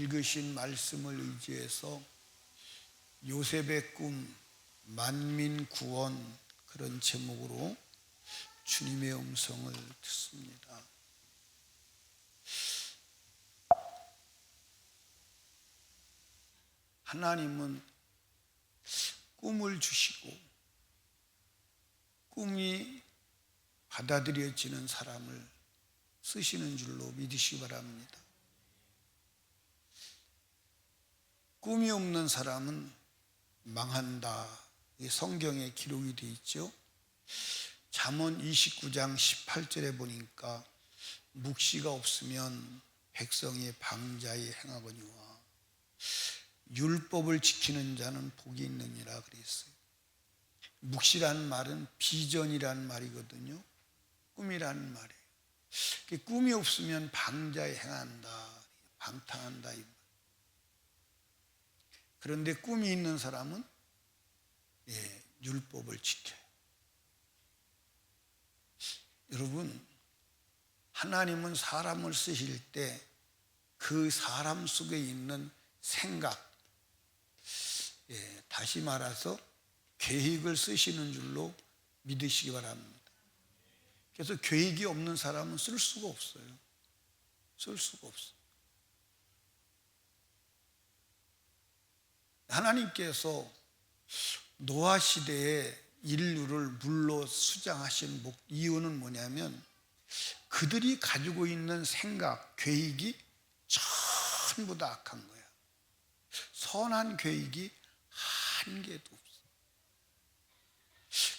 읽으신 말씀을 의지해서 요셉의 꿈, 만민 구원, 그런 제목으로 주님의 음성을 듣습니다. 하나님은 꿈을 주시고 꿈이 받아들여지는 사람을 쓰시는 줄로 믿으시기 바랍니다. 꿈이 없는 사람은 망한다. 이 성경에 기록이 되어 있죠. 잠언 29장 18절에 보니까 묵시가 없으면 백성이 방자히 행하거니와 율법을 지키는 자는 복이 있느니라 그랬어요. 묵시라는 말은 비전이라는 말이거든요. 꿈이라는 말이에요. 꿈이 없으면 방자히 행한다, 방탕한다. 그런데 꿈이 있는 사람은 율법을 지켜요. 여러분, 하나님은 사람을 쓰실 때 그 사람 속에 있는 생각, 다시 말해서 계획을 쓰시는 줄로 믿으시기 바랍니다. 그래서 계획이 없는 사람은 쓸 수가 없어요. 쓸 수가 없어요. 하나님께서 노아 시대에 인류를 물로 수장하신 이유는 뭐냐면 그들이 가지고 있는 생각, 계획이 전부 다 악한 거야. 선한 계획이 한 개도 없어.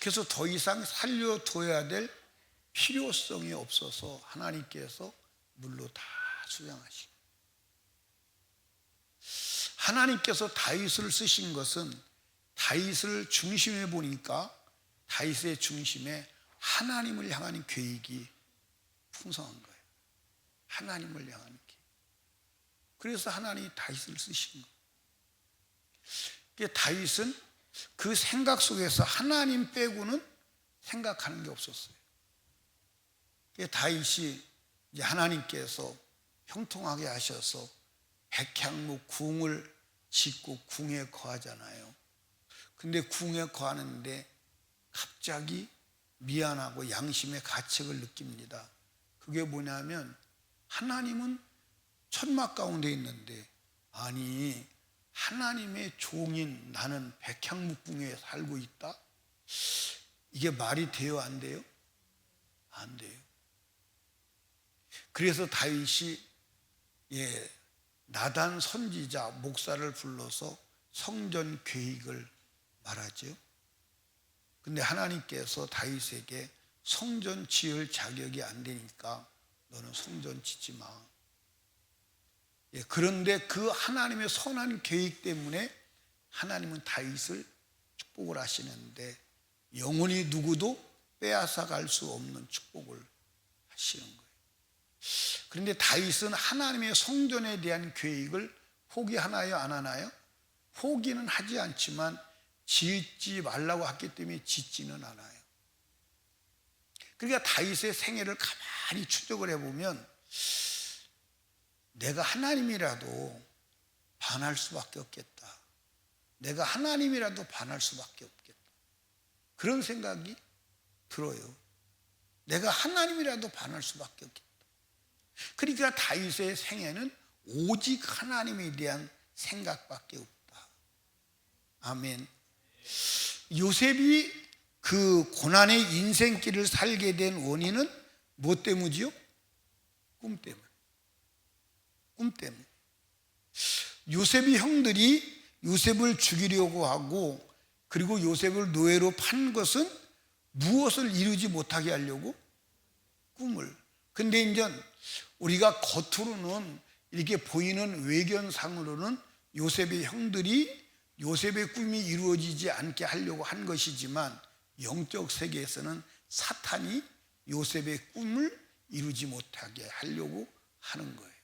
그래서 더 이상 살려둬야 될 필요성이 없어서 하나님께서 물로 다 수장하시고, 하나님께서 다윗을 쓰신 것은 다윗을 중심에 보니까 다윗의 중심에 하나님을 향한 계획이 풍성한 거예요. 하나님을 향한 계획. 그래서 하나님이 다윗을 쓰신 거예요. 다윗은 그 생각 속에서 하나님 빼고는 생각하는 게 없었어요. 다윗이 이제 하나님께서 형통하게 하셔서 백향목 궁을 짓고 궁에 거하잖아요. 근데 궁에 거하는데 갑자기 미안하고 양심의 가책을 느낍니다. 그게 뭐냐면 하나님은 천막 가운데 있는데, 아니 하나님의 종인 나는 백향목궁에 살고 있다? 이게 말이 돼요, 안 돼요? 안 돼요. 그래서 다윗이 나단 선지자 목사를 불러서 성전 계획을 말하죠. 근데 하나님께서 다윗에게 성전 지을 자격이 안 되니까 너는 성전 짓지 마. 그런데 그 하나님의 선한 계획 때문에 하나님은 다윗을 축복을 하시는데 영원히 누구도 빼앗아 갈 수 없는 축복을 하시는 거예요. 그런데 다윗은 하나님의 성전에 대한 계획을 포기하나요, 안 하나요? 포기는 하지 않지만 짓지 말라고 했기 때문에 짓지는 않아요. 그러니까 다윗의 생애를 가만히 추적을 해보면 내가 하나님이라도 반할 수밖에 없겠다. 내가 하나님이라도 반할 수밖에 없겠다. 그런 생각이 들어요. 내가 하나님이라도 반할 수밖에 없겠다. 그러니까 다윗의 생애는 오직 하나님에 대한 생각밖에 없다. 아멘. 요셉이 그 고난의 인생길을 살게 된 원인은 무엇 때문이지요? 꿈 때문. 꿈 때문. 요셉의 형들이 요셉을 죽이려고 하고 그리고 요셉을 노예로 판 것은 무엇을 이루지 못하게 하려고? 꿈을. 근데 이제 우리가 겉으로는 이렇게 보이는 외견상으로는 요셉의 형들이 요셉의 꿈이 이루어지지 않게 하려고 한 것이지만 영적 세계에서는 사탄이 요셉의 꿈을 이루지 못하게 하려고 하는 거예요.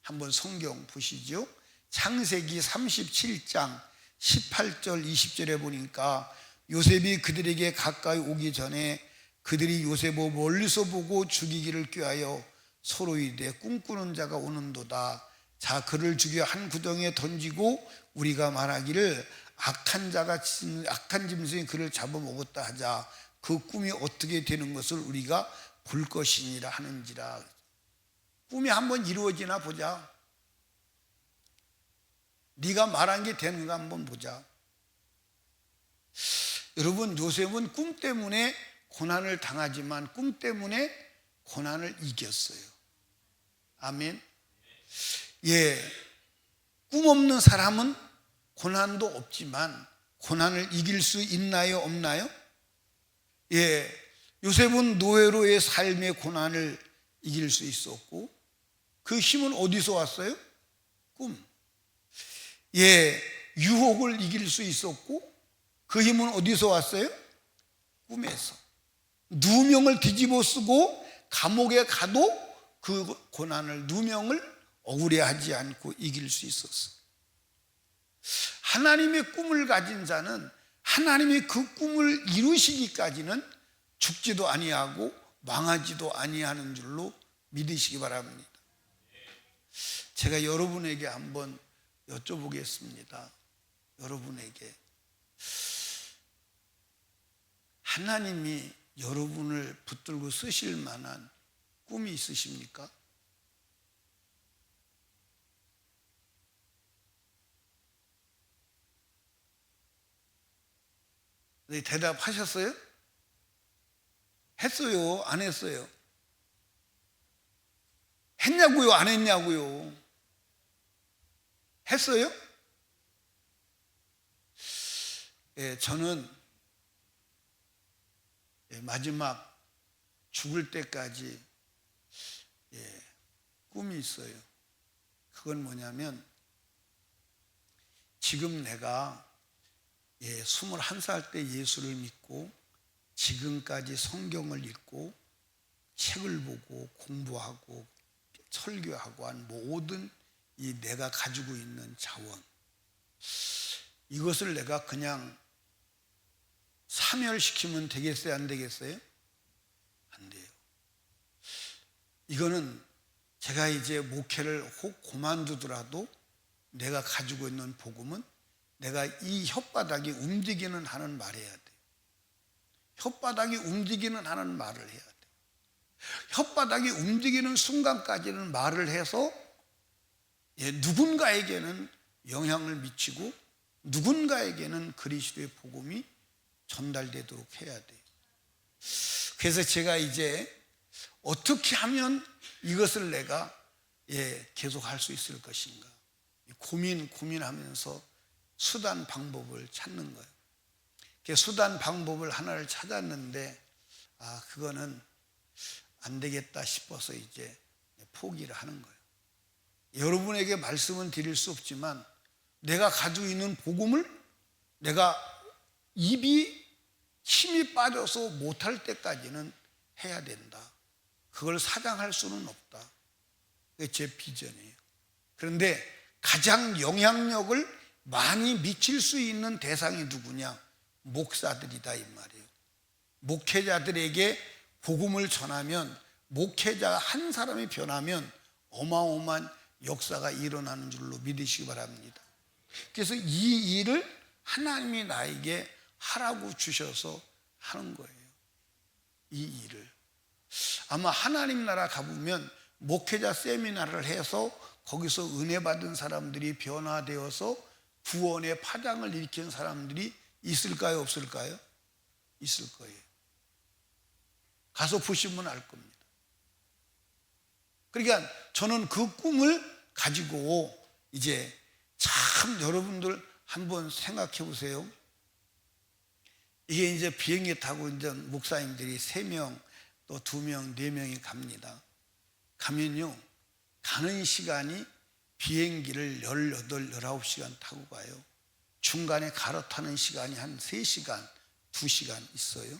한번 성경 보시죠. 창세기 37장 18절 20절에 보니까 요셉이 그들에게 가까이 오기 전에 그들이 요셉을 멀리서 보고 죽이기를 꾀하여 서로 이르되 꿈꾸는 자가 오는도다. 자, 그를 죽여 한 구덩이에 던지고 우리가 말하기를 악한 짐승이 그를 잡아먹었다 하자. 그 꿈이 어떻게 되는 것을 우리가 볼 것이니라 하는지라. 꿈이 한번 이루어지나 보자. 네가 말한 게 되는가 한번 보자. 여러분, 요셉은 꿈 때문에 고난을 당하지만 꿈 때문에 고난을 이겼어요. 아멘. 예, 꿈 없는 사람은 고난도 없지만 고난을 이길 수 있나요, 없나요? 예, 요셉은 노예로의 삶의 고난을 이길 수 있었고, 그 힘은 어디서 왔어요? 꿈. 예, 유혹을 이길 수 있었고, 그 힘은 어디서 왔어요? 꿈에서. 누명을 뒤집어 쓰고 감옥에 가도 그 고난을, 누명을 억울해하지 않고 이길 수 있었어요. 하나님의 꿈을 가진 자는 하나님이 그 꿈을 이루시기까지는 죽지도 아니하고 망하지도 아니하는 줄로 믿으시기 바랍니다. 제가 여러분에게 한번 여쭤보겠습니다. 여러분에게 하나님이 여러분을 붙들고 쓰실 만한 꿈이 있으십니까? 네, 대답하셨어요? 했어요? 안 했어요? 했냐고요? 안 했냐고요? 했어요? 예, 저는 마지막 죽을 때까지 꿈이 있어요. 그건 뭐냐면, 지금 내가 21살 때 예수를 믿고 지금까지 성경을 읽고 책을 보고 공부하고 설교하고 한 모든 이 내가 가지고 있는 자원, 이것을 내가 그냥 사멸시키면 되겠어요? 안 되겠어요? 안 돼요. 이거는 제가 이제 목회를 혹 그만두더라도 내가 가지고 있는 복음은 내가 이 혓바닥이 움직이는 한은 말해야 돼요. 혓바닥이 움직이는 한은 말을 해야 돼요. 혓바닥이 움직이는 순간까지는 말을 해서 누군가에게는 영향을 미치고 누군가에게는 그리스도의 복음이 전달되도록 해야 돼요. 그래서 제가 이제 어떻게 하면 이것을 내가 계속 할 수 있을 것인가 고민하면서 수단 방법을 찾는 거예요. 수단 방법을 하나를 찾았는데 그거는 안 되겠다 싶어서 이제 포기를 하는 거예요. 여러분에게 말씀은 드릴 수 없지만 내가 가지고 있는 복음을 내가 입이 힘이 빠져서 못할 때까지는 해야 된다. 그걸 사장할 수는 없다. 그게 제 비전이에요. 그런데 가장 영향력을 많이 미칠 수 있는 대상이 누구냐? 목사들이다 이 말이에요. 목회자들에게 복음을 전하면, 목회자 한 사람이 변하면 어마어마한 역사가 일어나는 줄로 믿으시기 바랍니다. 그래서 이 일을 하나님이 나에게 하라고 주셔서 하는 거예요. 이 일을 아마 하나님 나라 가보면 목회자 세미나를 해서 거기서 은혜 받은 사람들이 변화되어서 구원의 파장을 일으킨 사람들이 있을까요, 없을까요? 있을 거예요. 가서 보시면 알 겁니다. 그러니까 저는 그 꿈을 가지고 이제 참 여러분들 한번 생각해 보세요. 이게 이제 비행기 타고 이제 목사님들이 3명 또 2명, 4명이 갑니다. 가면요, 가는 시간이 비행기를 18, 19시간 타고 가요. 중간에 갈아타는 시간이 한 3시간, 2시간 있어요.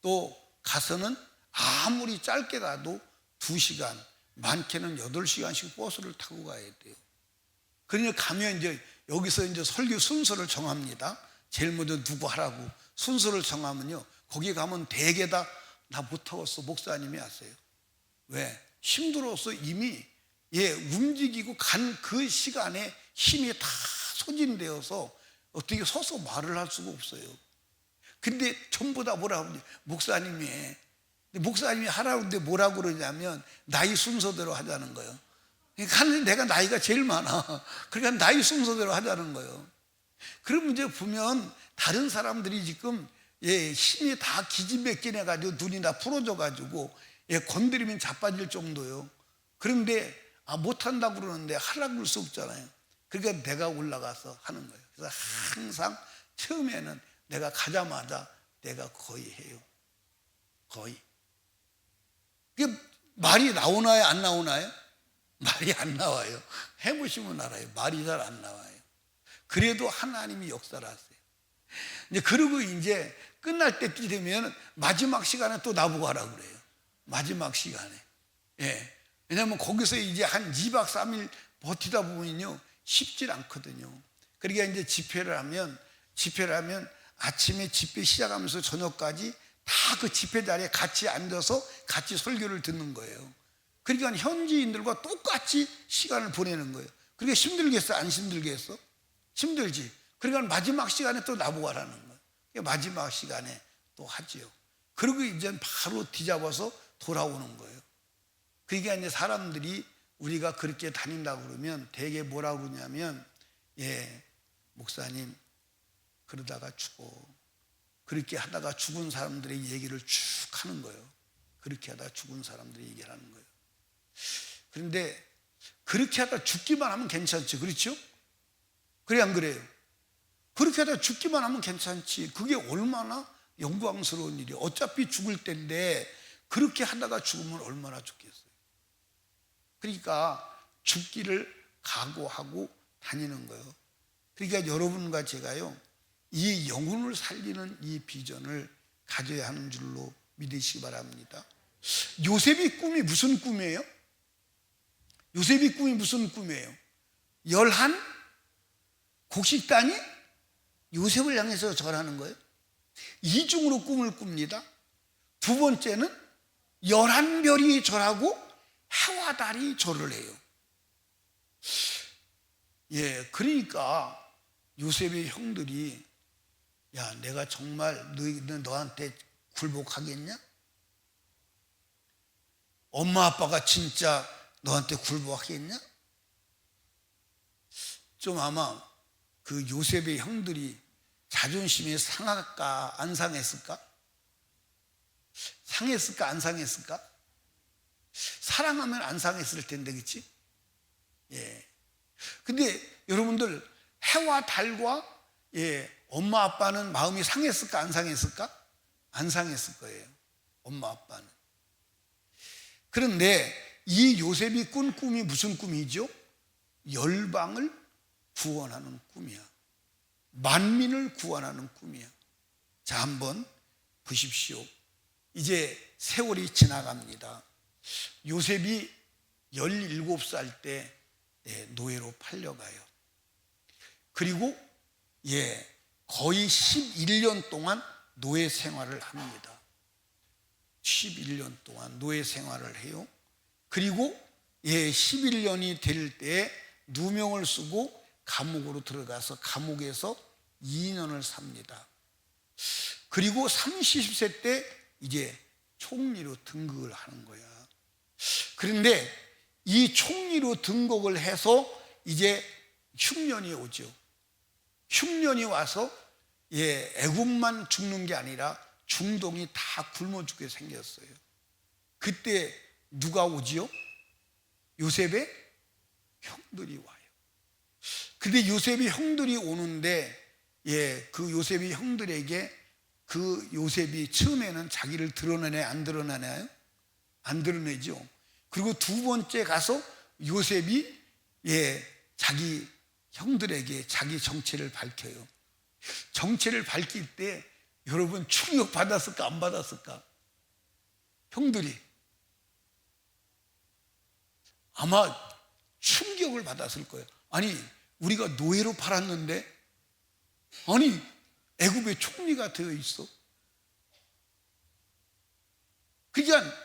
또 가서는 아무리 짧게 가도 2시간, 많게는 8시간씩 버스를 타고 가야 돼요. 그러니까 가면 이제 여기서 이제 설교 순서를 정합니다. 제일 먼저 누구 하라고 순서를 정하면요, 거기 가면 대개 다 나 못하겠어 목사님이 하세요. 왜? 힘들어서 이미 움직이고 간 그 시간에 힘이 다 소진되어서 어떻게 서서 말을 할 수가 없어요. 근데 전부 다 뭐라고 하냐, 목사님이 하라고 하는데 뭐라고 그러냐면 나이 순서대로 하자는 거예요. 그러니까 내가 나이가 제일 많아. 그러니까 나이 순서대로 하자는 거예요. 그러면 이제 보면 다른 사람들이 지금 힘이 다 기진맥진해 가지고 눈이 다 부러져 가지고 건드리면 자빠질 정도요. 그런데 못한다고 그러는데 하라고 할 수 없잖아요. 그러니까 내가 올라가서 하는 거예요. 그래서 항상 처음에는 내가 가자마자 내가 거의 해요. 거의. 이게 말이 나오나요, 안 나오나요? 말이 안 나와요. 해보시면 알아요. 말이 잘 안 나와요. 그래도 하나님이 역사를 하세요. 이제 그리고 이제 끝날 때쯤 되면 마지막 시간에 또 나보고 하라고 그래요. 마지막 시간에. 왜냐하면 거기서 이제 한 2박 3일 버티다 보면요 쉽지 않거든요. 그러니까 이제 집회를 하면 아침에 집회 시작하면서 저녁까지 다 그 집회 자리에 같이 앉아서 같이 설교를 듣는 거예요. 그러니까 현지인들과 똑같이 시간을 보내는 거예요. 그러니까 힘들겠어? 안 힘들겠어? 힘들지. 그러니까 마지막 시간에 또 나보고 하라는 거예요. 마지막 시간에 또 하지요. 그리고 이제 바로 뒤잡아서 돌아오는 거예요. 그러니까 이제 사람들이 우리가 그렇게 다닌다고 그러면 되게 뭐라고 그러냐면 목사님 그러다가 죽어. 그렇게 하다가 죽은 사람들의 얘기를 쭉 하는 거예요. 그렇게 하다가 죽은 사람들의 얘기를 하는 거예요. 그런데 그렇게 하다 죽기만 하면 괜찮지, 그렇죠? 그래 안 그래요? 그렇게 하다 죽기만 하면 괜찮지. 그게 얼마나 영광스러운 일이에요. 어차피 죽을 텐데 그렇게 하다가 죽으면 얼마나 좋겠어요. 그러니까 죽기를 각오하고 다니는 거예요. 그러니까 여러분과 제가요 이 영혼을 살리는 이 비전을 가져야 하는 줄로 믿으시기 바랍니다. 요셉의 꿈이 무슨 꿈이에요? 요셉의 꿈이 무슨 꿈이에요? 11 곡식단이 요셉을 향해서 절하는 거예요. 이중으로 꿈을 꿉니다. 두 번째는 11별이 절하고 해와 달이 절을 해요. 그러니까 요셉의 형들이 야, 내가 정말 너한테 굴복하겠냐? 엄마 아빠가 진짜 너한테 굴복하겠냐? 좀 아마 그 요셉의 형들이 자존심이 상할까 안 상했을까? 상했을까 안 상했을까? 사랑하면 안 상했을 텐데, 그렇지? 근데 여러분들 해와 달과 엄마 아빠는 마음이 상했을까 안 상했을까? 안 상했을 거예요. 엄마 아빠는. 그런데 이 요셉이 꾼 꿈이 무슨 꿈이죠? 열방을 구원하는 꿈이야. 만민을 구원하는 꿈이야. 자, 한번 보십시오. 이제 세월이 지나갑니다. 요셉이 17살 때 노예로 팔려가요. 그리고 거의 11년 동안 노예 생활을 합니다. 11년 동안 노예 생활을 해요. 그리고 11년이 될 때 누명을 쓰고 감옥으로 들어가서 감옥에서 2년을 삽니다. 그리고 30세 때 이제 총리로 등극을 하는 거야. 그런데 이 총리로 등극을 해서 이제 흉년이 오죠. 흉년이 와서 애국만 죽는 게 아니라 중동이 다 굶어 죽게 생겼어요. 그때 누가 오지요? 요셉의 형들이 와요. 근데 요셉의 형들이 오는데 그 요셉의 형들에게 그 요셉이 처음에는 자기를 드러내나요? 안 드러내나요? 안 드러내죠. 그리고 두 번째 가서 요셉이 자기 형들에게 자기 정체를 밝혀요. 정체를 밝힐 때 여러분 충격 받았을까 안 받았을까? 형들이 아마 충격을 받았을 거예요. 아니 우리가 노예로 팔았는데 아니 애굽의 총리가 되어 있어. 그러니까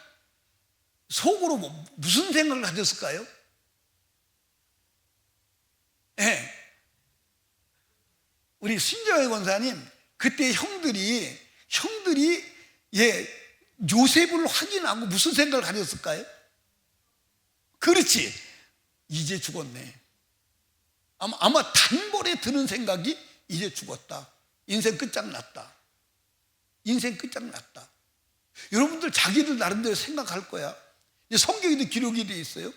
속으로 무슨 생각을 가졌을까요? 우리 신정혜 권사님, 그때 형들이 요셉을 확인하고 무슨 생각을 가졌을까요? 그렇지, 이제 죽었네. 아마 단번에 드는 생각이 이제 죽었다, 인생 끝장났다, 인생 끝장났다. 여러분들 자기들 나름대로 생각할 거야. 성경에도 기록이 되어 있어요.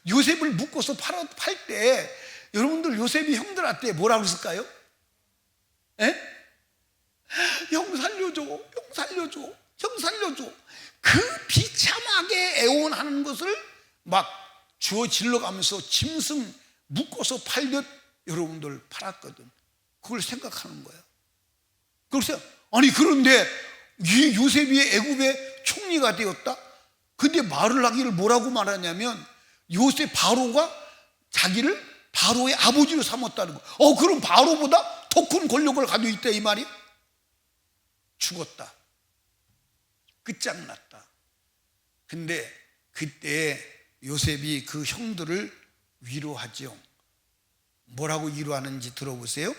요셉을 묶어서 팔 때 여러분들 요셉이 형들한테 뭐라고 했을까요? 형 살려줘, 형 살려줘, 형 살려줘. 그 비참하게 애원하는 것을 막 주어 질러가면서 짐승 묶어서 팔듯 여러분들 팔았거든. 그걸 생각하는 거야. 그래서 아니, 그런데 이 요셉이 애굽의 총리가 되었다? 근데 말을 하기를 뭐라고 말하냐면 요셉 바로가 자기를 바로의 아버지로 삼았다는 거. 그럼 바로보다 더 큰 권력을 가지고 있다 이 말이? 죽었다, 끝장났다. 근데 그때 요셉이 그 형들을 위로하죠. 뭐라고 위로하는지 들어보세요.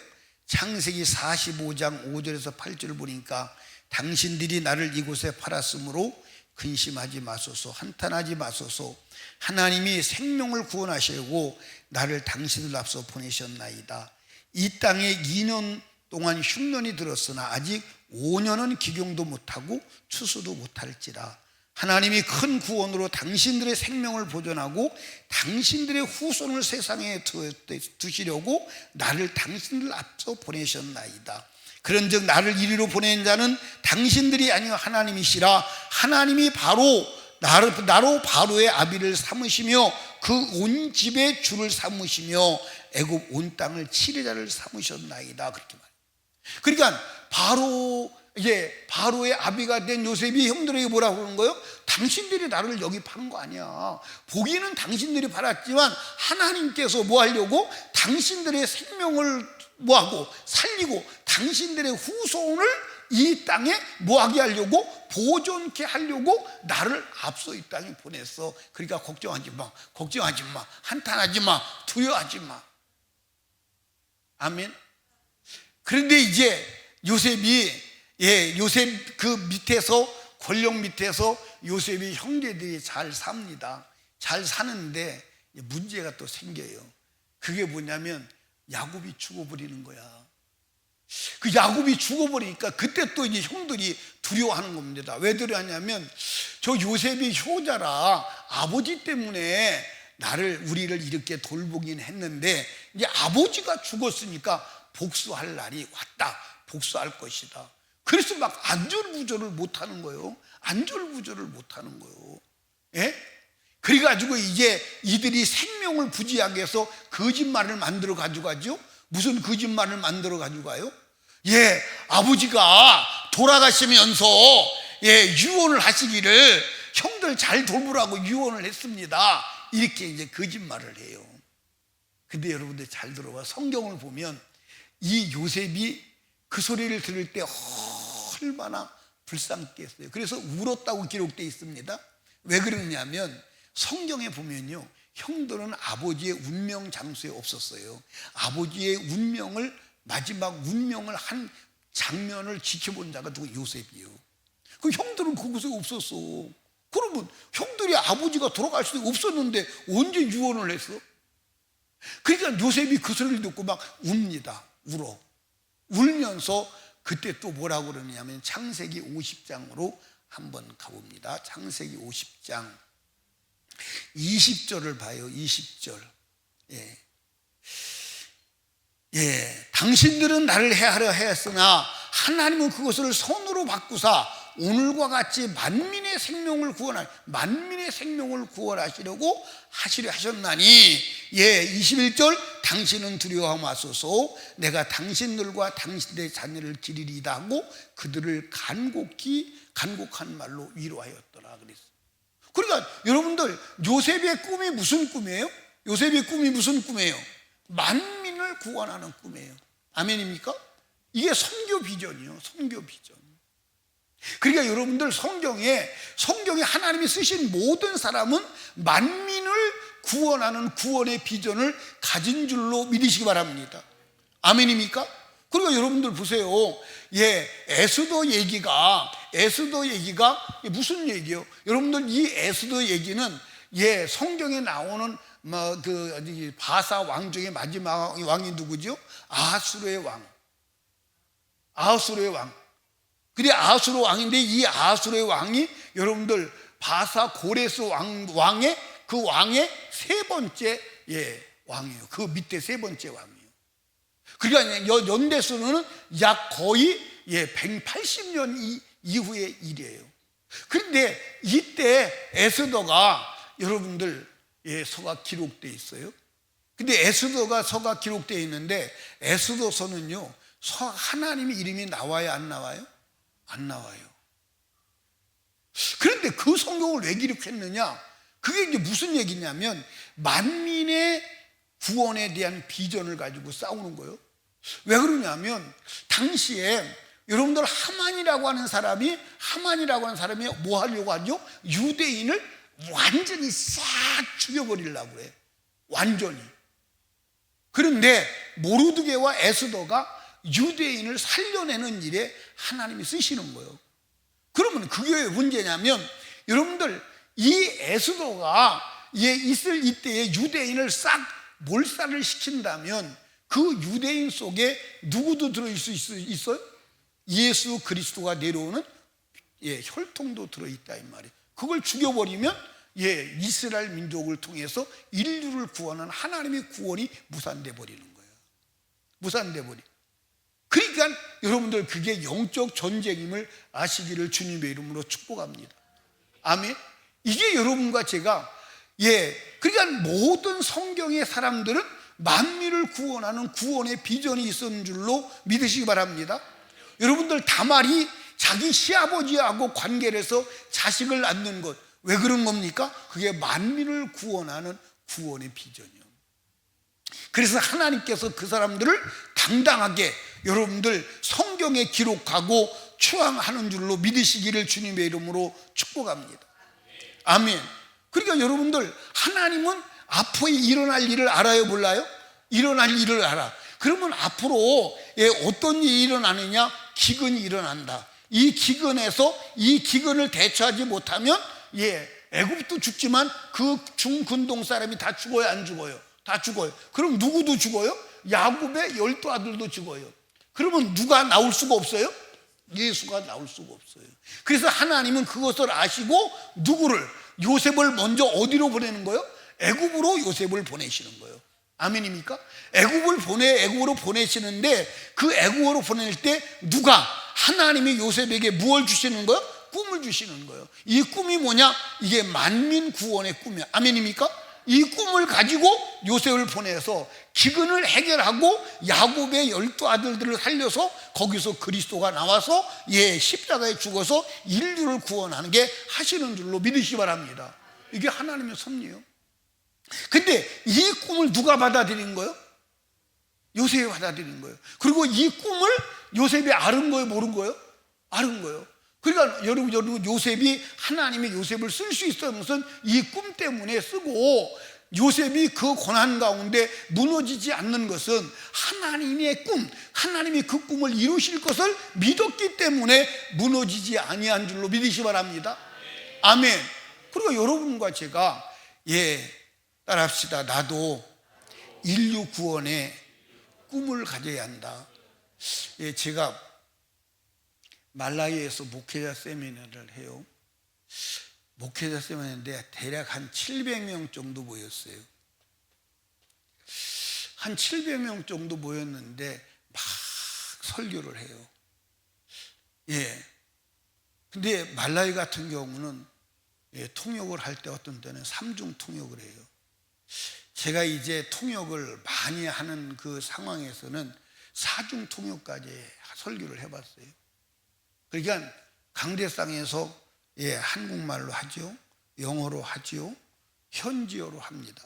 창세기 45장 5절에서 8절을 보니까 당신들이 나를 이곳에 팔았으므로 근심하지 마소서, 한탄하지 마소서. 하나님이 생명을 구원하시려고 나를 당신들 앞서 보내셨나이다. 이 땅에 2년 동안 흉년이 들었으나 아직 5년은 기경도 못하고 추수도 못할지라. 하나님이 큰 구원으로 당신들의 생명을 보존하고 당신들의 후손을 세상에 두시려고 나를 당신들 앞서 보내셨나이다. 그런즉 나를 이리로 보낸 자는 당신들이 아니요 하나님이시라. 하나님이 나로 바로의 아비를 삼으시며 그 온 집의 주를 삼으시며 애굽 온 땅을 치리자를 삼으셨나이다. 그렇게 말해요. 그러니까 바로의 아비가 된 요셉이 형들에게 뭐라고 그러는 거예요? 당신들이 나를 여기 판 거 아니야. 보기는 당신들이 팔았지만 하나님께서 뭐 하려고? 당신들의 생명을 뭐하고 살리고 당신들의 후손을 이 땅에 뭐하게 하려고? 보존케 하려고 나를 앞서 이 땅에 보냈어. 그러니까 걱정하지 마, 걱정하지 마, 한탄하지 마, 두려워하지 마. 아멘. 그런데 이제 요셉 그 밑에서, 권력 밑에서 요셉이 형제들이 잘 삽니다. 잘 사는데 문제가 또 생겨요. 그게 뭐냐면 야곱이 죽어버리는 거야. 그 야곱이 죽어버리니까 그때 또 이제 형들이 두려워하는 겁니다. 왜 두려워하냐면 저 요셉이 효자라 아버지 때문에 우리를 이렇게 돌보긴 했는데 이제 아버지가 죽었으니까 복수할 날이 왔다, 복수할 것이다. 그래서 막 안절부절을 못하는 거예요. 안절부절을 못하는 거예요. 그래가지고 이제 이들이 생명을 부지하게 해서 거짓말을 만들어 가지고 가죠. 무슨 거짓말을 만들어 가지고 가요? 아버지가 돌아가시면서 유언을 하시기를 형들 잘 돌보라고 유언을 했습니다. 이렇게 이제 거짓말을 해요. 근데 여러분들 잘 들어봐. 성경을 보면 이 요셉이 그 소리를 들을 때 얼마나 불쌍했겠어요. 그래서 울었다고 기록되어 있습니다. 왜 그러냐면 성경에 보면요, 형들은 아버지의 운명 장소에 없었어요. 아버지의 마지막 운명을 한 장면을 지켜본 자가 누구? 요셉이요. 그 형들은 그곳에 없었어. 그러면 형들이 아버지가 돌아갈 수도 없었는데 언제 유언을 했어? 그러니까 요셉이 그 소리를 듣고 막 웁니다. 울면서 그때 또 뭐라고 그러냐면 창세기 50장으로 한번 가봅니다. 창세기 50장 20절을 봐요. 20절. 당신들은 나를 해하려 했으나 하나님은 그것을 손으로 바꾸사 오늘과 같이 만민의 생명을 구원하시려고 하셨나니 21절 당신은 두려워하지 마소서 내가 당신들과 당신의 자녀를 기리리다 하고 그들을 간곡한 말로 위로하였더라 그랬어요. 그러니까 여러분들 요셉의 꿈이 무슨 꿈이에요? 요셉의 꿈이 무슨 꿈이에요? 만민을 구원하는 꿈이에요. 아멘입니까? 이게 선교 비전이에요. 선교 비전. 그러니까 여러분들 성경에 하나님이 쓰신 모든 사람은 만민을 구원하는 구원의 비전을 가진 줄로 믿으시기 바랍니다. 아멘입니까? 그리고 여러분들 보세요. 에스더 얘기가 무슨 얘기예요? 여러분들 이 에스더 얘기는 성경에 나오는 바사 왕 중에 마지막 왕이 누구죠? 아하수르의 왕. 그게 아하수르 왕인데, 이 아하수르의 왕이 여러분들 바사 고레스 왕의 그 왕의 세 번째 왕이에요. 그 밑에 세 번째 왕이에요. 그러니까 연대수는 약 거의 180년 이후의 일이에요. 그런데 이때 에스더가 여러분들 서가 기록되어 있어요. 근데 에스더가 서가 기록되어 있는데, 에스더서는요 하나님의 이름이 나와요, 안 나와요? 안 나와요. 그런데 그 성경을 왜 기록했느냐? 그게 이제 무슨 얘기냐면 만민의 구원에 대한 비전을 가지고 싸우는 거예요. 왜 그러냐면 당시에 여러분들 하만이라고 하는 사람이 뭐 하려고 하죠? 유대인을 완전히 싹 죽여버리려고 그래. 완전히. 그런데 모르드게와 에스더가 유대인을 살려내는 일에 하나님이 쓰시는 거예요. 그러면 그게 왜 문제냐면, 여러분들 이 에스더가 있을 이때에 유대인을 싹 몰살을 시킨다면 그 유대인 속에 누구도 들어있을 수 있어요? 예수 그리스도가 내려오는 혈통도 들어있다 이 말이에요. 그걸 죽여버리면 이스라엘 민족을 통해서 인류를 구하는 하나님의 구원이 무산돼 버리는 거예요. 무산돼 버리. 그러니까 여러분들 그게 영적 전쟁임을 아시기를 주님의 이름으로 축복합니다. 아멘. 이게 여러분과 제가 그러니까 모든 성경의 사람들은 만민을 구원하는 구원의 비전이 있었는 줄로 믿으시기 바랍니다. 여러분들 다말이 자기 시아버지하고 관계를 해서 자식을 낳는 것, 왜 그런 겁니까? 그게 만민을 구원하는 구원의 비전이요. 그래서 하나님께서 그 사람들을 당당하게 여러분들 성경에 기록하고 추앙하는 줄로 믿으시기를 주님의 이름으로 축복합니다. 아멘. 그러니까 여러분들 하나님은 앞으로 일어날 일을 알아요, 몰라요? 일어날 일을 알아. 그러면 앞으로 어떤 일이 일어나느냐? 기근이 일어난다. 이 기근에서 이 기근을 대처하지 못하면 애굽도 죽지만 그 중근동 사람이 다 죽어요, 안 죽어요? 다 죽어요. 그럼 누구도 죽어요? 야곱의 12 아들도 죽어요. 그러면 누가 나올 수가 없어요? 예수가 나올 수가 없어요. 그래서 하나님은 그것을 아시고 누구를? 요셉을 먼저 어디로 보내는 거예요? 애굽으로 요셉을 보내시는 거예요. 아멘입니까? 애굽으로 보내시는데, 그 애굽으로 보낼 때 누가? 하나님이 요셉에게 무엇을 주시는 거예요? 꿈을 주시는 거예요. 이 꿈이 뭐냐? 이게 만민 구원의 꿈이야. 아멘입니까? 이 꿈을 가지고 요셉을 보내서 기근을 해결하고 야곱의 12 아들들을 살려서 거기서 그리스도가 나와서 십자가에 죽어서 인류를 구원하는 게 하시는 줄로 믿으시기 바랍니다. 이게 하나님의 섭리예요. 근데 이 꿈을 누가 받아들인 거예요? 요셉이 받아들인 거예요. 그리고 이 꿈을 요셉이 알은 거예요, 모른 거예요? 알은 거예요. 그러니까 여러분 요셉이, 하나님이 요셉을 쓸 수 있었던 것은 이 꿈 때문에 쓰고, 요셉이 그 고난 가운데 무너지지 않는 것은 하나님의 꿈, 하나님이 그 꿈을 이루실 것을 믿었기 때문에 무너지지 아니한 줄로 믿으시기 바랍니다. 아멘. 그리고 여러분과 제가 따라합시다. 나도 인류 구원의 꿈을 가져야 한다. 제가 말라위에서 목회자 세미나를 해요. 목회자 세미나인데 대략 한 700명 정도 모였어요. 한 700명 정도 모였는데 막 설교를 해요. 근데 말라위 같은 경우는 통역을 할 때 어떤 때는 3중 통역을 해요. 제가 이제 통역을 많이 하는 그 상황에서는 4중 통역까지 설교를 해봤어요. 그러니까 강대상에서 한국말로 하죠, 영어로 하죠, 현지어로 합니다.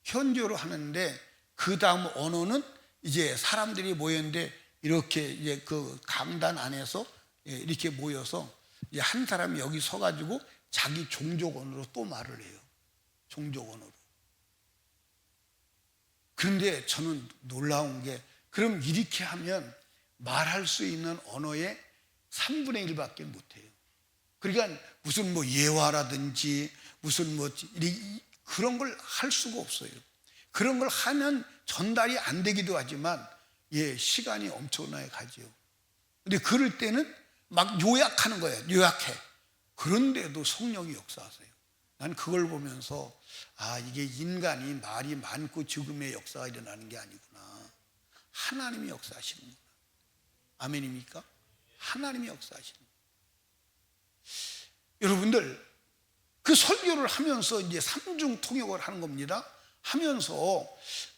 현지어로 하는데 그 다음 언어는 이제 사람들이 모였는데 이렇게 이제 그 강단 안에서 이렇게 모여서 이제 한 사람이 여기 서가지고 자기 종족 언어로 또 말을 해요. 종족 언어로. 그런데 저는 놀라운 게, 그럼 이렇게 하면 말할 수 있는 언어의 3분의 1밖에 못해요. 그러니까 무슨 뭐 예화라든지 무슨 뭐 그런 걸 할 수가 없어요. 그런 걸 하면 전달이 안 되기도 하지만 시간이 엄청나게 가죠. 근데 그럴 때는 막 요약하는 거예요. 요약해. 그런데도 성령이 역사하세요. 난 그걸 보면서 이게 인간이 말이 많고 죽음의 역사가 일어나는 게 아니구나. 하나님이 역사하시는구나. 아멘입니까? 하나님이 역사하시는 거예요. 여러분들 그 설교를 하면서 이제 삼중 통역을 하는 겁니다. 하면서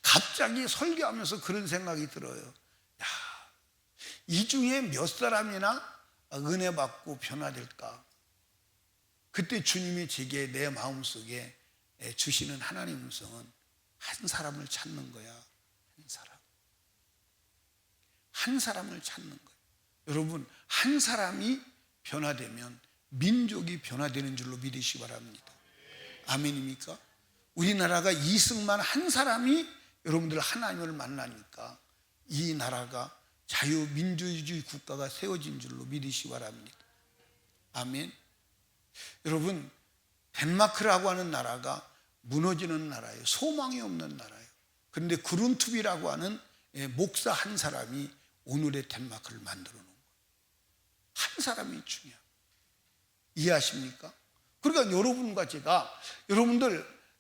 갑자기 설교하면서 그런 생각이 들어요. 이 중에 몇 사람이나 은혜 받고 변화될까? 그때 주님이 제게 내 마음속에 주시는 하나님 음성은 한 사람을 찾는 거야. 한 사람을 찾는 거예요. 여러분, 한 사람이 변화되면 민족이 변화되는 줄로 믿으시기 바랍니다. 아멘입니까? 우리나라가 이승만 한 사람이 여러분들 하나님을 만나니까 이 나라가 자유민주주의 국가가 세워진 줄로 믿으시기 바랍니다. 아멘. 여러분, 덴마크라고 하는 나라가 무너지는 나라예요. 소망이 없는 나라예요. 그런데 그룬투비라고 하는 목사 한 사람이 오늘의 덴마크를 만들어 놓은 거예요. 한 사람이 중요해요. 이해하십니까? 그러니까 여러분과 제가,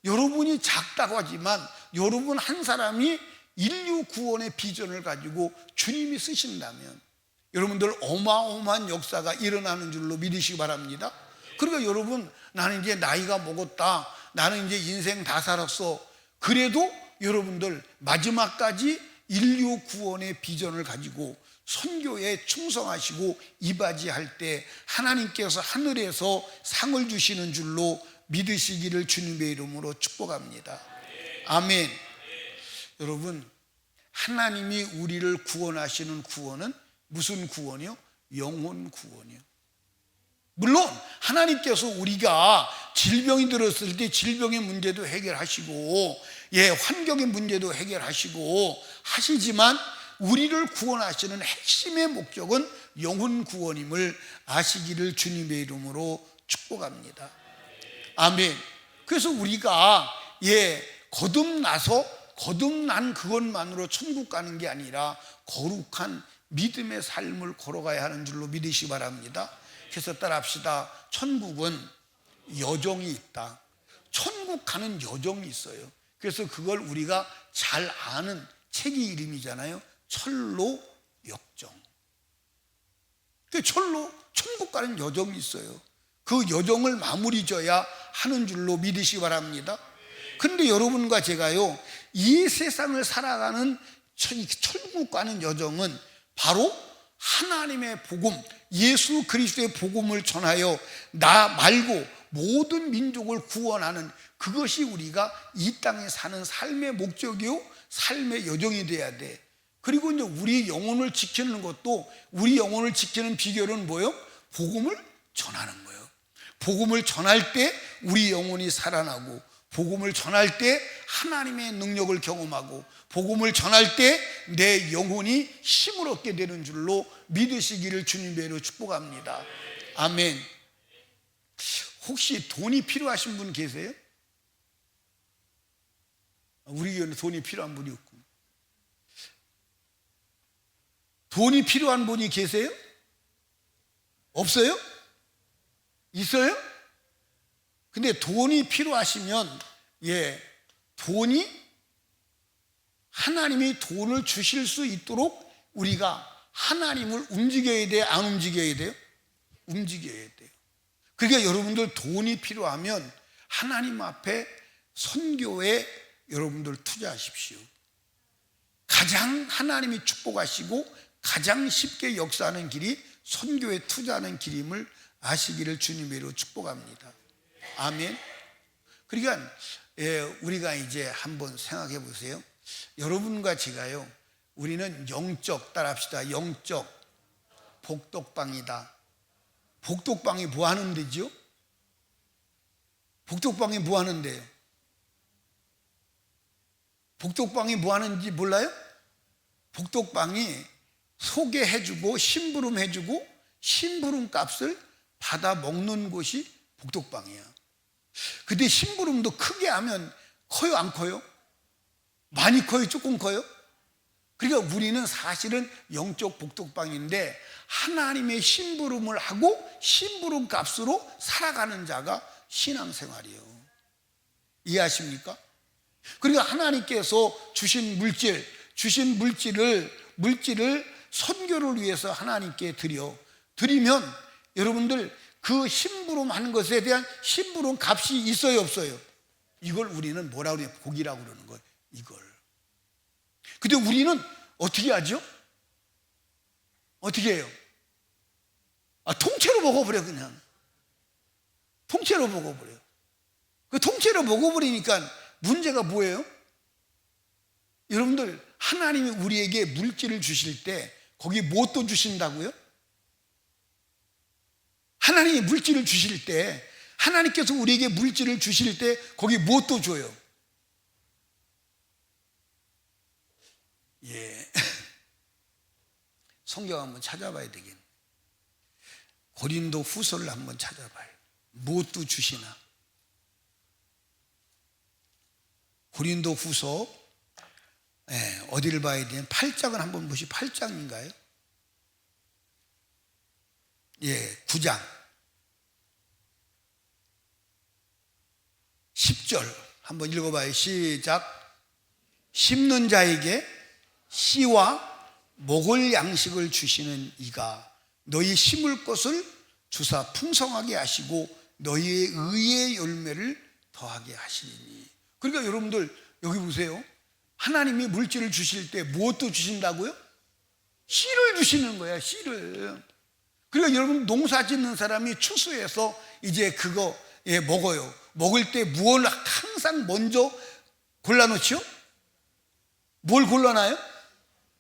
여러분이 작다고 하지만 여러분 한 사람이 인류 구원의 비전을 가지고 주님이 쓰신다면 여러분들 어마어마한 역사가 일어나는 줄로 믿으시기 바랍니다. 그러니까 여러분, 나는 이제 나이가 먹었다, 나는 이제 인생 다 살았어. 그래도 여러분들 마지막까지 인류 구원의 비전을 가지고 선교에 충성하시고 이바지할 때 하나님께서 하늘에서 상을 주시는 줄로 믿으시기를 주님의 이름으로 축복합니다. 아멘. 여러분, 하나님이 우리를 구원하시는 구원은 무슨 구원이요? 영혼 구원이요. 물론 하나님께서 우리가 질병이 들었을 때 질병의 문제도 해결하시고 환경의 문제도 해결하시고 하시지만 우리를 구원하시는 핵심의 목적은 영혼 구원임을 아시기를 주님의 이름으로 축복합니다. 아멘. 그래서 우리가 거듭난 그것만으로 천국 가는 게 아니라 거룩한 믿음의 삶을 걸어가야 하는 줄로 믿으시기 바랍니다. 그래서 따라합시다. 천국은 여정이 있다. 천국 가는 여정이 있어요. 그래서 그걸 우리가 잘 아는 책이 이름이잖아요. 철로 역정. 그 철로 천국 가는 여정이 있어요. 그 여정을 마무리 져야 하는 줄로 믿으시기 바랍니다. 그런데 여러분과 제가요, 이 세상을 살아가는 천국 가는 여정은 바로 하나님의 복음, 예수 그리스도의 복음을 전하여 나 말고 모든 민족을 구원하는 그것이 우리가 이 땅에 사는 삶의 목적이요, 삶의 여정이 돼야 돼. 그리고 이제 우리 영혼을 지키는 것도, 우리 영혼을 지키는 비결은 뭐예요? 복음을 전하는 거예요. 복음을 전할 때 우리 영혼이 살아나고, 복음을 전할 때 하나님의 능력을 경험하고, 복음을 전할 때 내 영혼이 힘을 얻게 되는 줄로 믿으시기를 주님의 이름으로 축복합니다. 아멘. 혹시 돈이 필요하신 분 계세요? 우리 교회는 돈이 필요한 분이 없고. 돈이 필요한 분이 계세요? 없어요? 있어요? 근데 돈이 필요하시면 돈이 하나님이 돈을 주실 수 있도록 우리가 하나님을 움직여야 돼요? 안 움직여야 돼요? 움직여야 돼요. 그러니까 여러분들 돈이 필요하면 하나님 앞에 선교에 여러분들 투자하십시오. 가장 하나님이 축복하시고 가장 쉽게 역사하는 길이 선교에 투자하는 길임을 아시기를 주님의 이름으로 축복합니다. 아멘. 그러니까 우리가 이제 한번 생각해 보세요. 여러분과 제가요, 우리는 영적, 따라합시다. 영적 복덕방이다. 복덕방이 뭐 하는 데죠? 복덕방이 뭐 하는데요? 복덕방이 뭐 하는지 몰라요? 복덕방이 소개해주고 심부름해주고 심부름 값을 받아 먹는 곳이 복덕방이야. 근데 심부름도 크게 하면 커요, 안 커요? 많이 커요, 조금 커요? 그러니까 우리는 사실은 영적 복덕방인데 하나님의 심부름을 하고 심부름 값으로 살아가는 자가 신앙생활이에요. 이해하십니까? 그러니까 하나님께서 주신 물질을 선교를 위해서 하나님께 드리면 여러분들 그 심부름하는 것에 대한 심부름 값이 있어요, 없어요? 이걸 우리는 뭐라고 그래요? 복이라고 그러는 거예요. 이걸. 근데 우리는 어떻게 하죠? 어떻게 해요? 통째로 먹어버려. 그냥 통째로 먹어버려. 그 통째로 먹어버리니까 문제가 뭐예요? 여러분들, 하나님이 우리에게 물질을 주실 때 거기 뭣도 주신다고요? 하나님이 물질을 주실 때, 하나님께서 우리에게 물질을 주실 때 거기 뭣도 줘요? 예. 성경 한번 찾아봐야 되겠네. 고린도 후서를 한번 찾아봐요. 뭣도 주시나? 고린도 후서, 어디를 봐야 되냐? 8장을 한번 보시. 8장인가요? 예, 9장 10절 한번 읽어봐요. 시작. 심는 자에게 씨와 먹을 양식을 주시는 이가 너희 심을 것을 주사 풍성하게 하시고 너희의 의의 열매를 더하게 하시리니. 그러니까 여러분들 여기 보세요. 하나님이 물질을 주실 때 무엇도 주신다고요? 씨를 주시는 거야, 씨를. 그러니까 여러분, 농사 짓는 사람이 추수해서 이제 그거 먹어요. 먹을 때 무엇을 항상 먼저 골라놓죠? 뭘 골라놔요?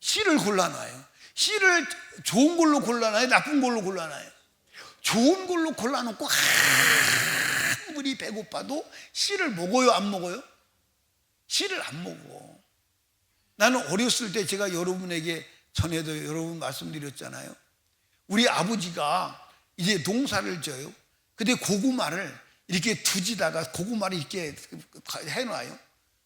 씨를 골라놔요. 씨를 좋은 걸로 골라놔요? 나쁜 걸로 골라놔요? 좋은 걸로 골라놓고 아무리 배고파도 씨를 먹어요, 안 먹어요? 씨를 안 먹어. 나는 어렸을 때 제가 여러분에게 전에도 여러분 말씀드렸잖아요. 우리 아버지가 이제 농사를 져요. 근데 고구마를 이렇게 두지다가 고구마를 이렇게 해놔요.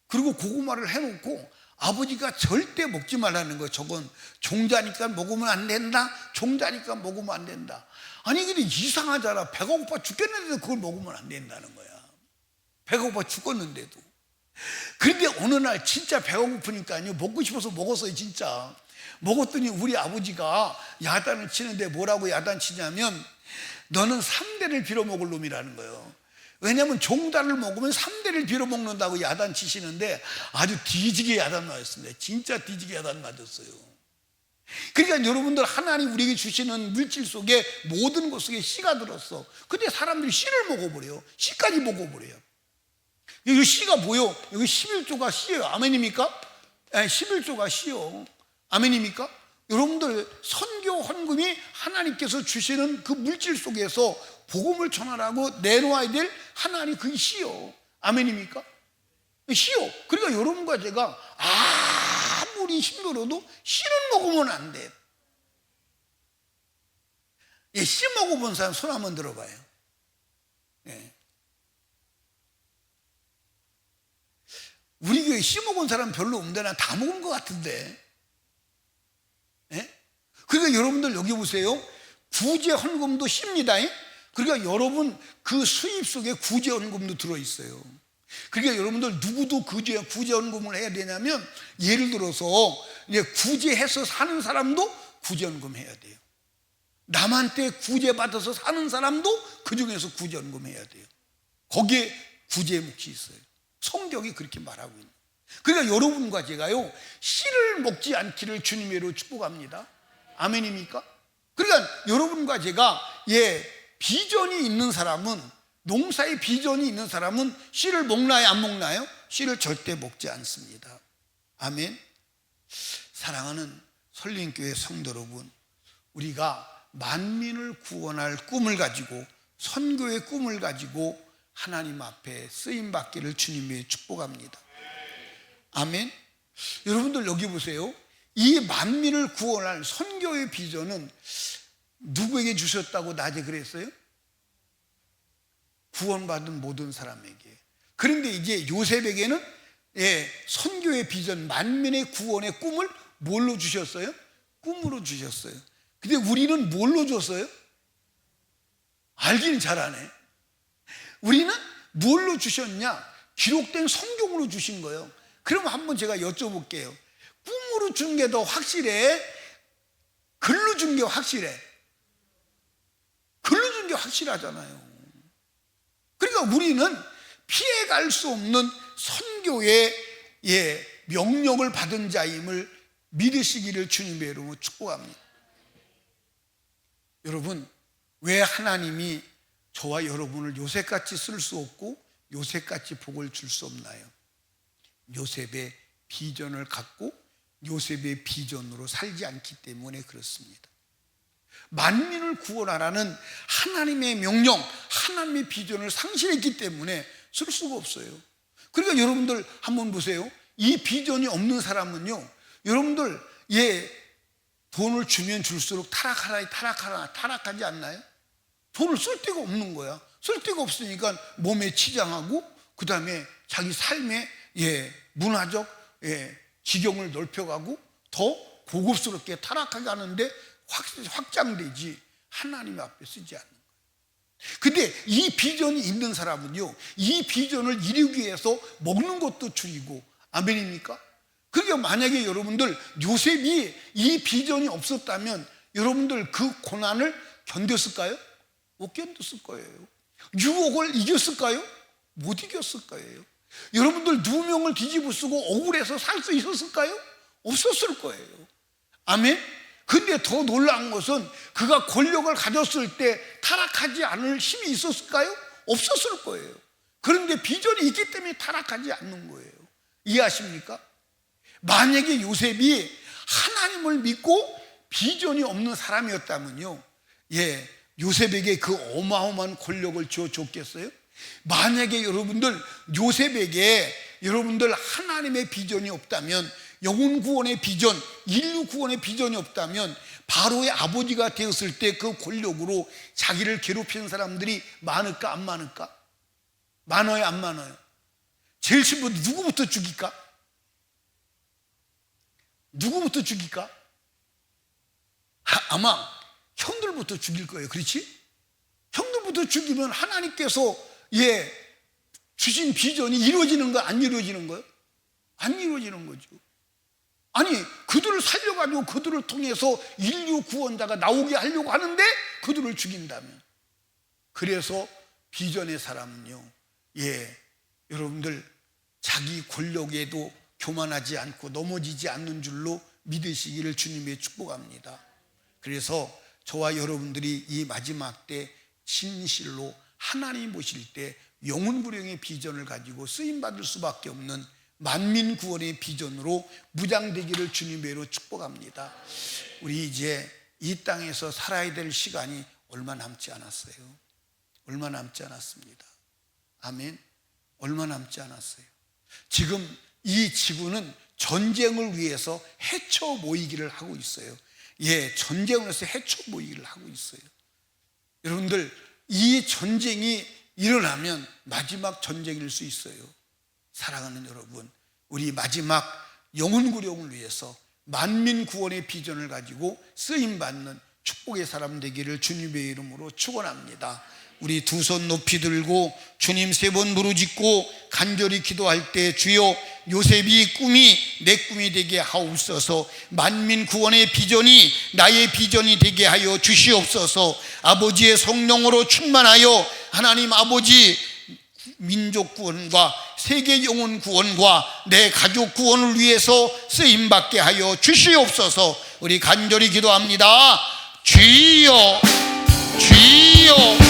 그리고 고구마를 해놓고 아버지가 절대 먹지 말라는 거예요. 저건 종자니까 먹으면 안 된다. 종자니까 먹으면 안 된다. 아니 근데 이상하잖아. 배가 고파 죽겠는데도 그걸 먹으면 안 된다는 거야. 배가 고파 죽었는데도. 그런데 어느 날 진짜 배가 고프니까요, 먹고 싶어서 먹었어요. 진짜 먹었더니 우리 아버지가 야단을 치는데 뭐라고 야단치냐면 너는 3대를 빌어먹을 놈이라는 거예요. 왜냐하면 종자를 먹으면 3대를 빌어먹는다고 야단치시는데 아주 뒤지게 야단 맞았습니다. 진짜 뒤지게 야단 맞았어요. 그러니까 여러분들, 하나님 우리에게 주시는 물질 속에 모든 것 속에 씨가 들었어. 근데 사람들이 씨를 먹어버려요. 씨까지 먹어버려요. 여기 씨가 뭐요? 여기 11조가 씨예요. 아멘입니까? 11조가 씨요. 아멘입니까? 여러분들, 선교 헌금이 하나님께서 주시는 그 물질 속에서 복음을 전하라고 내놓아야 될 하나님 그 씨요. 아멘입니까? 씨요. 그러니까 여러분과 제가 아무리 힘들어도 씨는 먹으면 안 돼요. 씨 먹어본 사람 손 한번 들어봐요. 우리 교회 씨 먹은 사람 별로 없는데 난 다 먹은 것 같은데. 그러니까 여러분들 여기 보세요. 구제 헌금도 씨입니다. 그러니까 여러분 그 수입 속에 구제 헌금도 들어있어요. 그러니까 여러분들 누구도 구제 헌금을 해야 되냐면, 예를 들어서 이제 구제해서 사는 사람도 구제 헌금 해야 돼요. 남한테 구제받아서 사는 사람도 그 중에서 구제 헌금 해야 돼요. 거기에 구제의 몫이 있어요. 성경이 그렇게 말하고 있는. 그러니까 여러분과 제가요, 씨를 먹지 않기를 주님으로 축복합니다. 아멘입니까? 그러니까 여러분과 제가 비전이 있는 사람은, 농사에 비전이 있는 사람은 씨를 먹나요, 안 먹나요? 씨를 절대 먹지 않습니다. 아멘. 사랑하는 설린교회 성도 여러분, 우리가 만민을 구원할 꿈을 가지고, 선교의 꿈을 가지고 하나님 앞에 쓰임받기를 주님이 축복합니다. 아멘. 여러분들 여기 보세요. 이 만민을 구원할 선교의 비전은 누구에게 주셨다고 낮에 그랬어요? 구원받은 모든 사람에게. 그런데 이제 요셉에게는 선교의 비전, 만민의 구원의 꿈을 뭘로 주셨어요? 꿈으로 주셨어요. 근데 우리는 뭘로 줬어요? 알기는 잘하네. 우리는 뭘로 주셨냐? 기록된 성경으로 주신 거예요. 그럼 한번 제가 여쭤볼게요. 꿈으로 준 게 더 확실해? 글로 준 게 확실해? 글로 준 게 확실하잖아요. 그러니까 우리는 피해갈 수 없는 선교의 명령을 받은 자임을 믿으시기를 주님의 이름으로 축복합니다. 여러분, 왜 하나님이 저와 여러분을 요셉같이 쓸 수 없고 요셉같이 복을 줄 수 없나요? 요셉의 비전을 갖고 요셉의 비전으로 살지 않기 때문에 그렇습니다. 만민을 구원하라는 하나님의 명령, 하나님의 비전을 상실했기 때문에 쓸 수가 없어요. 그러니까 여러분들 한번 보세요. 이 비전이 없는 사람은요, 여러분들 돈을 주면 줄수록 타락하지 않나요? 돈을 쓸 데가 없는 거야. 쓸 데가 없으니까 몸에 치장하고, 그 다음에 자기 삶의 문화적 지경을 넓혀가고 더 고급스럽게 타락하게 하는데 확장되지 하나님 앞에 쓰지 않는 거예요. 근데 이 비전이 있는 사람은요, 이 비전을 이루기 위해서 먹는 것도 줄이고, 아멘입니까? 그러니까 만약에 여러분들 요셉이 이 비전이 없었다면 여러분들 그 고난을 견뎠을까요? 못 견뎠을 거예요. 유혹을 이겼을까요? 못 이겼을 거예요. 여러분들 누명을 뒤집어 쓰고 억울해서 살 수 있었을까요? 없었을 거예요. 아멘? 근데 더 놀라운 것은 그가 권력을 가졌을 때 타락하지 않을 힘이 있었을까요? 없었을 거예요. 그런데 비전이 있기 때문에 타락하지 않는 거예요. 이해하십니까? 만약에 요셉이 하나님을 믿고 비전이 없는 사람이었다면요, 요셉에게 그 어마어마한 권력을 줬겠어요? 만약에 여러분들 요셉에게 여러분들 하나님의 비전이 없다면, 영혼 구원의 비전, 인류 구원의 비전이 없다면 바로의 아버지가 되었을 때 그 권력으로 자기를 괴롭히는 사람들이 많을까 안 많을까? 많아요 안 많아요? 제일 신부 누구부터 죽일까? 누구부터 죽일까? 아마 형들부터 죽일 거예요. 그렇지? 형들부터 죽이면 하나님께서 주신 비전이 이루어지는 거 안 이루어지는 거예요? 안 이루어지는 거죠. 아니, 그들을 살려가지고 그들을 통해서 인류 구원자가 나오게 하려고 하는데 그들을 죽인다면. 그래서 비전의 사람은요, 여러분들 자기 권력에도 교만하지 않고 넘어지지 않는 줄로 믿으시기를 주님의 축복합니다. 그래서 저와 여러분들이 이 마지막 때 진실로 하나님 보실 때 영혼구령의 비전을 가지고 쓰임받을 수밖에 없는 만민 구원의 비전으로 무장되기를 주님의 이름으로 축복합니다. 우리 이제 이 땅에서 살아야 될 시간이 얼마 남지 않았어요. 얼마 남지 않았습니다. 아멘. 얼마 남지 않았어요. 지금 이 지구는 전쟁을 위해서 헤쳐 모이기를 하고 있어요. 전쟁을 해서 헤쳐 모이기를 하고 있어요. 여러분들, 이 전쟁이 일어나면 마지막 전쟁일 수 있어요. 사랑하는 여러분, 우리 마지막 영혼구령을 위해서 만민 구원의 비전을 가지고 쓰임받는 축복의 사람 되기를 주님의 이름으로 축원합니다. 우리 두 손 높이 들고 주님 3번 부르짖고 간절히 기도할 때, 주여 요셉이 꿈이 내 꿈이 되게 하옵소서. 만민 구원의 비전이 나의 비전이 되게 하여 주시옵소서. 아버지의 성령으로 충만하여 하나님 아버지 민족 구원과 세계 영혼 구원과 내 가족 구원을 위해서 쓰임받게 하여 주시옵소서. 우리 간절히 기도합니다. 주여, 주여.